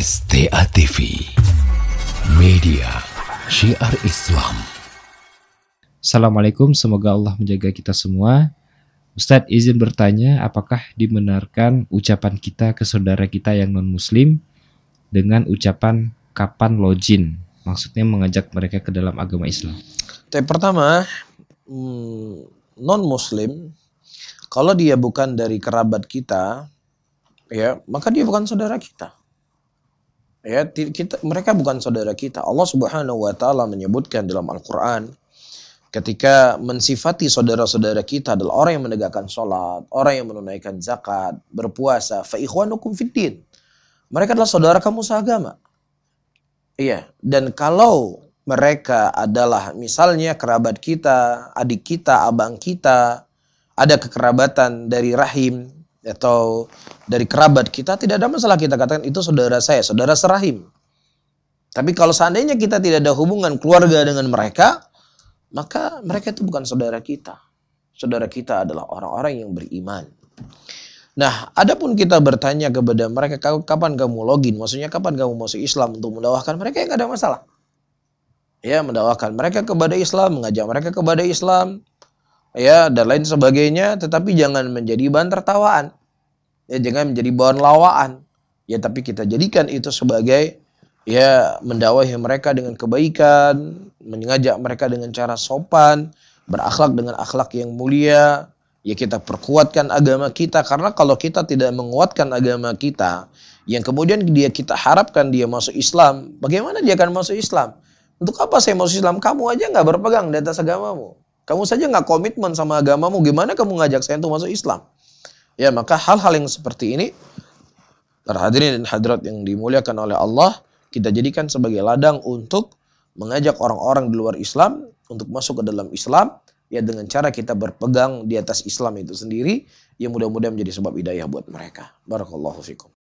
STA TV, media syiar Islam. Assalamualaikum, semoga Allah menjaga kita semua. Ustadz izin bertanya, apakah dibenarkan ucapan kita ke saudara kita yang non-muslim dengan ucapan kapan lojin? Maksudnya mengajak mereka ke dalam agama Islam. Pertama, non-muslim, kalau dia bukan dari kerabat kita, ya, maka dia bukan saudara kita. Ya, mereka bukan saudara kita. Allah Subhanahu wa taala menyebutkan dalam Al-Qur'an ketika mensifati saudara-saudara kita adalah orang yang menegakkan sholat, orang yang menunaikan zakat, berpuasa, fa ikhwanukum fiddin. Mereka adalah saudara kamu seagama. Iya, dan kalau mereka adalah misalnya kerabat kita, adik kita, abang kita, ada kekerabatan dari rahim atau dari kerabat kita, tidak ada masalah kita katakan itu saudara saya, saudara serahim. Tapi kalau seandainya kita tidak ada hubungan keluarga dengan mereka, maka mereka itu bukan saudara kita. Saudara kita adalah orang-orang yang beriman. Nah, adapun kita bertanya kepada mereka, kapan kamu login? Maksudnya kapan kamu masuk Islam untuk mendakwahkan mereka, nggak ada masalah. Ya, mendakwahkan mereka kepada Islam, mengajak mereka kepada Islam, ya, dan lain sebagainya. Tetapi jangan menjadi bahan tertawaan. Ya, jangan menjadi bahan lawaan. Ya, tapi kita jadikan itu sebagai ya mendakwahi mereka dengan kebaikan, mengajak mereka dengan cara sopan, berakhlak dengan akhlak yang mulia. Ya, kita perkuatkan agama kita, karena kalau kita tidak menguatkan agama kita, yang kemudian kita harapkan dia masuk Islam, bagaimana dia akan masuk Islam? Untuk apa saya masuk Islam? Kamu aja nggak berpegang di atas agamamu. Kamu saja nggak komitmen sama agamamu, gimana kamu ngajak saya untuk masuk Islam? Ya, maka hal-hal yang seperti ini, para hadirin dan hadirat yang dimuliakan oleh Allah, kita jadikan sebagai ladang untuk mengajak orang-orang di luar Islam untuk masuk ke dalam Islam, ya, dengan cara kita berpegang di atas Islam itu sendiri, yang mudah-mudahan menjadi sebab hidayah buat mereka. Barakallahu fikum.